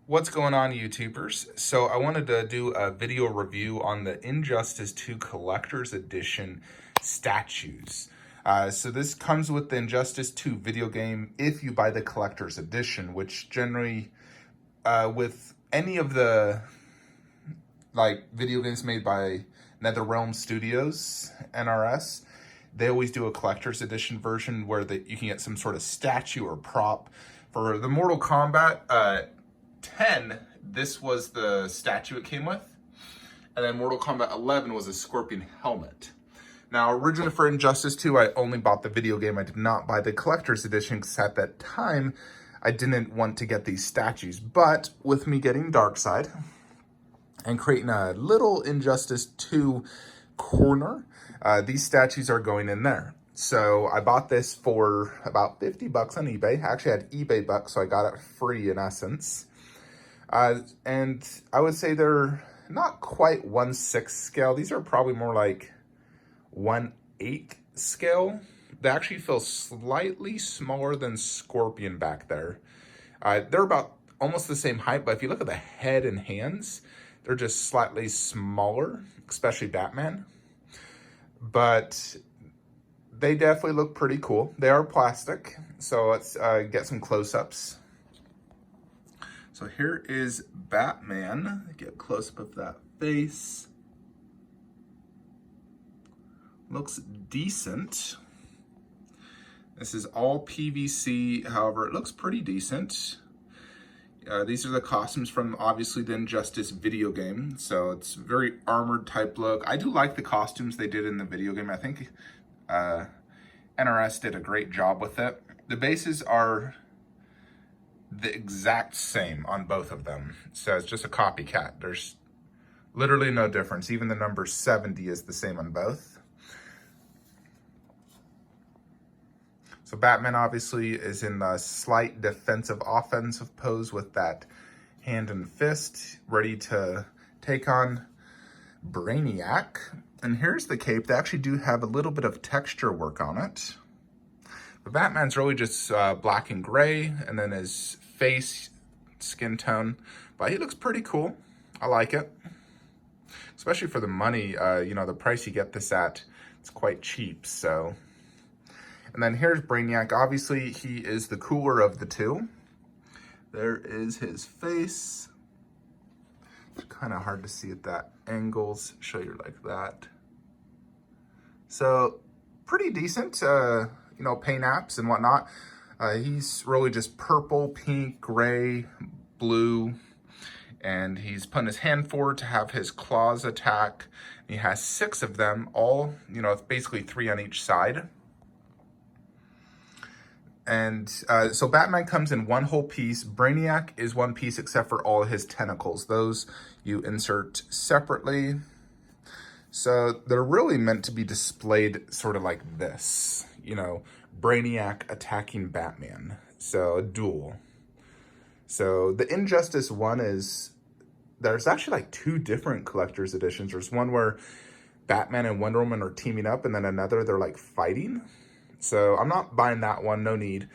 What's going on, YouTubers? So I wanted to do a video review on the Injustice 2 Collector's Edition statues. So this comes with the Injustice 2 video game if you buy the Collector's Edition, which generally, with any of the video games made by NetherRealm Studios, NRS, they always do a Collector's Edition version where you can get some sort of statue or prop. For the Mortal Kombat 10, this was the statue it came with. And then Mortal Kombat 11 was a scorpion helmet. Now, originally for Injustice 2, I only bought the video game. I did not buy the collector's edition because at that time, I didn't want to get these statues. But with me getting Darkseid and creating a little Injustice 2 corner, these statues are going in there. So I bought this for about 50 bucks on eBay. I actually had eBay bucks, so I got it free in essence. And I would say they're not quite 1/6 scale. These are probably more like 1/8 scale. They actually feel slightly smaller than Scorpion back there. They're about almost the same height, but if you look at the head and hands, they're just slightly smaller, especially Batman. But they definitely look pretty cool. They are plastic, so let's get some close-ups. So here is Batman. Get a close-up of that face. Looks decent. This is all PVC, however, it looks pretty decent. These are the costumes from, obviously, the Injustice video game. So it's very armored type look. I do like the costumes they did in the video game. I think NRS did a great job with it. The bases are the exact same on both of them. So it's just a copycat. There's literally no difference. Even the number 70 is the same on both. So Batman obviously is in a slight defensive offensive pose with that hand and fist, ready to take on Brainiac. And here's the cape. They actually do have a little bit of texture work on it. But Batman's really just black and gray, and then his face, skin tone. But he looks pretty cool. I like it. Especially for the money, the price you get this at, it's quite cheap, so. And then here's Brainiac. Obviously, he is the cooler of the two. There is his face. It's kind of hard to see at that angles. Show you like that. So, pretty decent. Paint apps and whatnot. He's really just purple, pink, gray, blue, and he's putting his hand forward to have his claws attack. He has 6 of them, all, it's basically 3 on each side. And so Batman comes in one whole piece. Brainiac is one piece except for all his tentacles. Those you insert separately. So they're really meant to be displayed sort of like this, Brainiac attacking Batman. So a duel. So the Injustice one there's actually like 2 different collector's editions. There's one where Batman and Wonder Woman are teaming up, and then another they're like fighting. So I'm not buying that one, no need.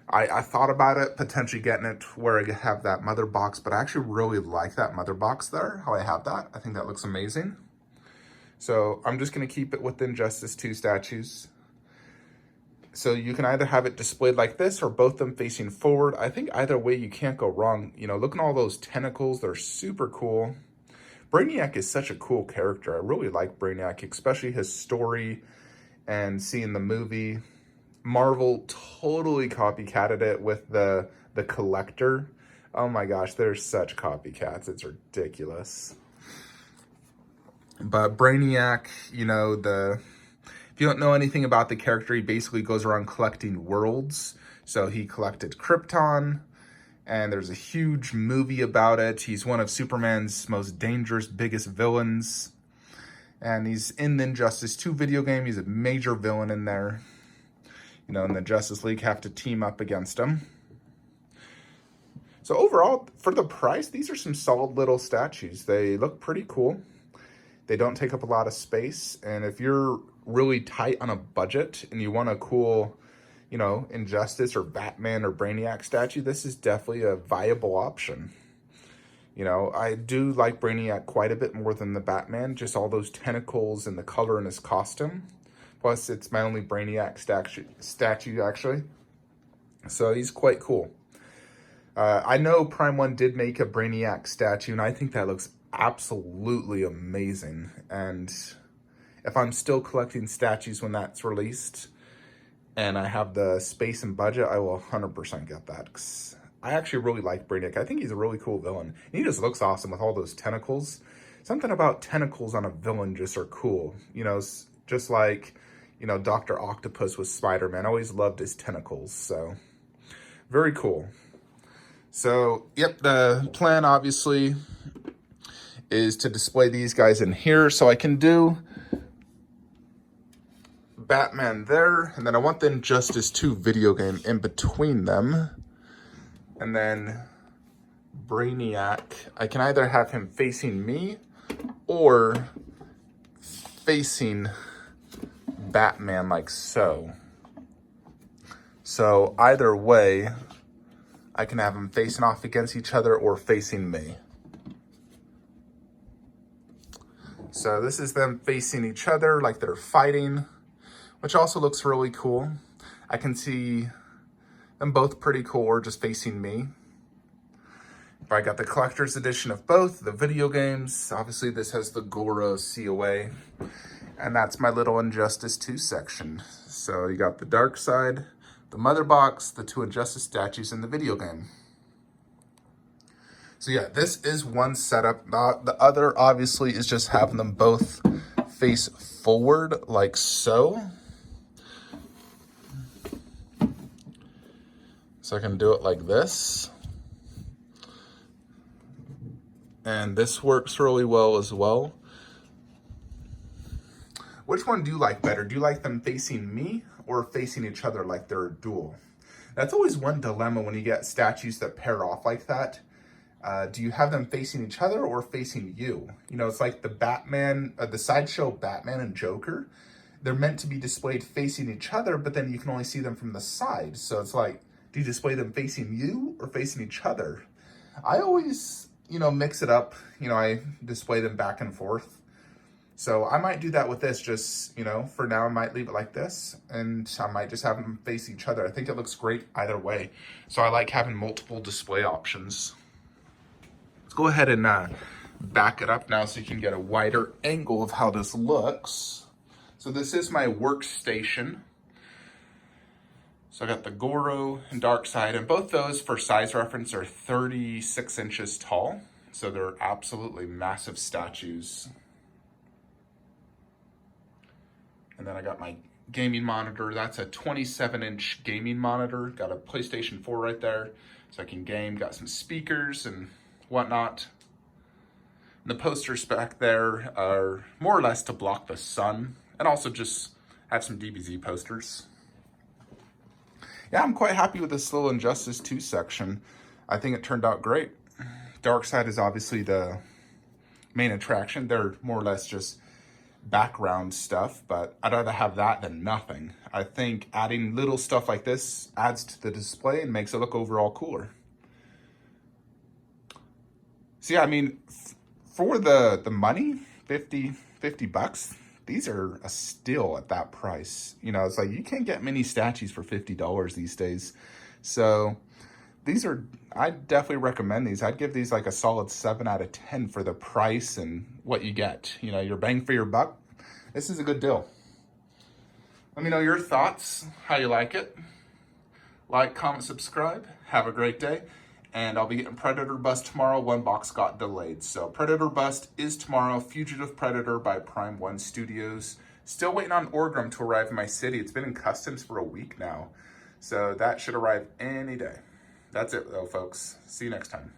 I thought about it, potentially getting it where I have that mother box, but I actually really like that mother box there, how I have that. I think that looks amazing. So I'm just going to keep it with the Injustice 2 statues. So you can either have it displayed like this or both of them facing forward. I think either way you can't go wrong. Look at all those tentacles. They're super cool. Brainiac is such a cool character. I really like Brainiac, especially his story and seeing the movie. Marvel totally copycatted it with the Collector. Oh my gosh, they're such copycats. It's ridiculous. But Brainiac, if you don't know anything about the character, he basically goes around collecting worlds. So he collected Krypton, and there's a huge movie about it. He's one of Superman's most dangerous, biggest villains. And he's in the Injustice 2 video game. He's a major villain in there. And the Justice League have to team up against him. So overall, for the price, these are some solid little statues. They look pretty cool. They don't take up a lot of space. And if you're really tight on a budget and you want a cool, Injustice or Batman or Brainiac statue, this is definitely a viable option. You know, I do like Brainiac quite a bit more than the Batman, just all those tentacles and the color in his costume. Plus, it's my only Brainiac statue actually. So he's quite cool. I know Prime 1 did make a Brainiac statue, and I think that looks absolutely amazing. And if I'm still collecting statues when that's released, and I have the space and budget, I will 100% get that. 'Cause I actually really like Brainiac. I think he's a really cool villain. And he just looks awesome with all those tentacles. Something about tentacles on a villain just are cool. You know, just like, you know, Dr. Octopus with Spider-Man. I always loved his tentacles, so very cool. So, yep, the plan obviously is to display these guys in here. So I can do Batman there, and then I want the Injustice 2 video game in between them. And then Brainiac, I can either have him facing me or facing Batman like so. So either way, I can have them facing off against each other or facing me. So this is them facing each other like they're fighting, which also looks really cool. I can see them both pretty cool or just facing me. I got the collector's edition of both, the video games. Obviously this has the Goro COA, and that's my little Injustice 2 section. So you got the dark side, the mother box, the 2 Injustice statues, and the video game. So yeah, this is one setup. The other obviously is just having them both face forward like so. So I can do it like this. And this works really well as well. Which one do you like better? Do you like them facing me or facing each other like they're a duel? That's always one dilemma when you get statues that pair off like that. Do you have them facing each other or facing you? You know, it's like the Batman, the sideshow Batman and Joker. They're meant to be displayed facing each other, but then you can only see them from the side. So it's like, do you display them facing you or facing each other? I always, you know, mix it up. You know, I display them back and forth. So I might do that with this, just, you know, for now I might leave it like this, and I might just have them face each other. I think it looks great either way. So I like having multiple display options. Let's go ahead and back it up now so you can get a wider angle of how this looks. So this is my workstation. So I got the Goro and Darkseid, and both those, for size reference, are 36 inches tall. So they're absolutely massive statues. And then I got my gaming monitor. That's a 27-inch gaming monitor. Got a PlayStation 4 right there, so I can game. Got some speakers and whatnot. And the posters back there are more or less to block the sun, and also just have some DBZ posters. Yeah, I'm quite happy with this little Injustice 2 section. I think it turned out great. Darkseid is obviously the main attraction. They're more or less just background stuff, but I'd rather have that than nothing. I think adding little stuff like this adds to the display and makes it look overall cooler. So yeah, I mean, for the money, 50 bucks, these are a steal at that price. You know, it's like you can't get many statues for $50 these days. So these are, I definitely recommend these. I'd give these like a solid 7 out of 10 for the price and what you get. You know, your bang for your buck. This is a good deal. Let me know your thoughts, how you like it. Like, comment, subscribe. Have a great day. And I'll be getting Predator Bust tomorrow. One box got delayed. So Predator Bust is tomorrow. Fugitive Predator by Prime 1 Studios. Still waiting on Orgram to arrive in my city. It's been in customs for a week now. So that should arrive any day. That's it though, folks. See you next time.